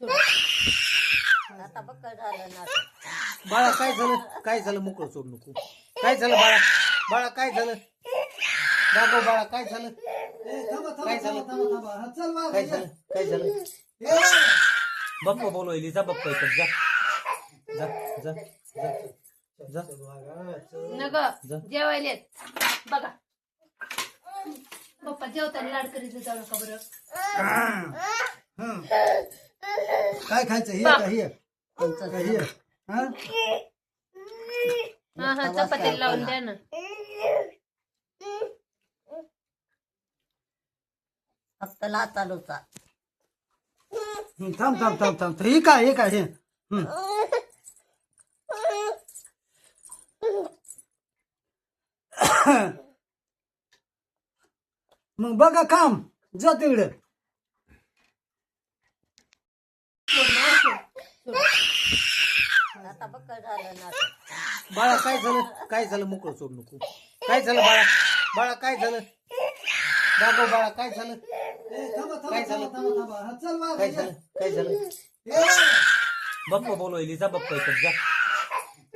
आता बघ काय झालं ना. बाळा काय झालं मोकळं सोड नको. काय झालं बाळा, बाळा काय झालं, दाखव बाळा काय झालं, काय झालं, काय झालं, काय झालं. बाप्पा बोलवली, जा बाप्पा इकडे जा जा जा जा जा. जेवायले बघा पप्पा जेवताना लाड करीत जाऊ नका बरं. काय खायचं हे का हे हे हा हा चपाती लावून द्या ना. फक्त ला चालूचा. थांब थांब थांब थांब हे काय हे मग बघा काम जा तिकडे. आता बघ काय झालं ना. बाळा काय झालं मोकळं सोड नको. काय झालं बाळा, बाळा काय झालं, दाखव बाळा काय झालं, काय झालं, काय झालं, काय झालं. बाप्पा बोलवली, जा बाप्पा इकडे जा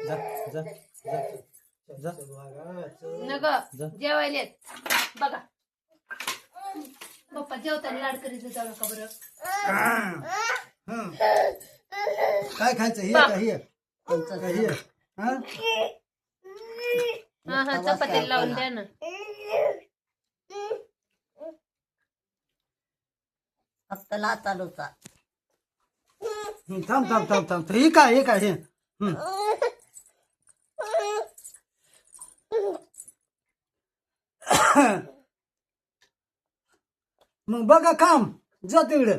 जा जा जा जा. जेवायले बघा पप्पा जेवताना लाड करीत जाऊ नका बरं. काय खायचं हे का हे हे हा हा चपाती लावून द्या ना. फक्त ला चालूचा. थांब थांब थांब थांब हे काय हे मग बघा काम जा तिकडे.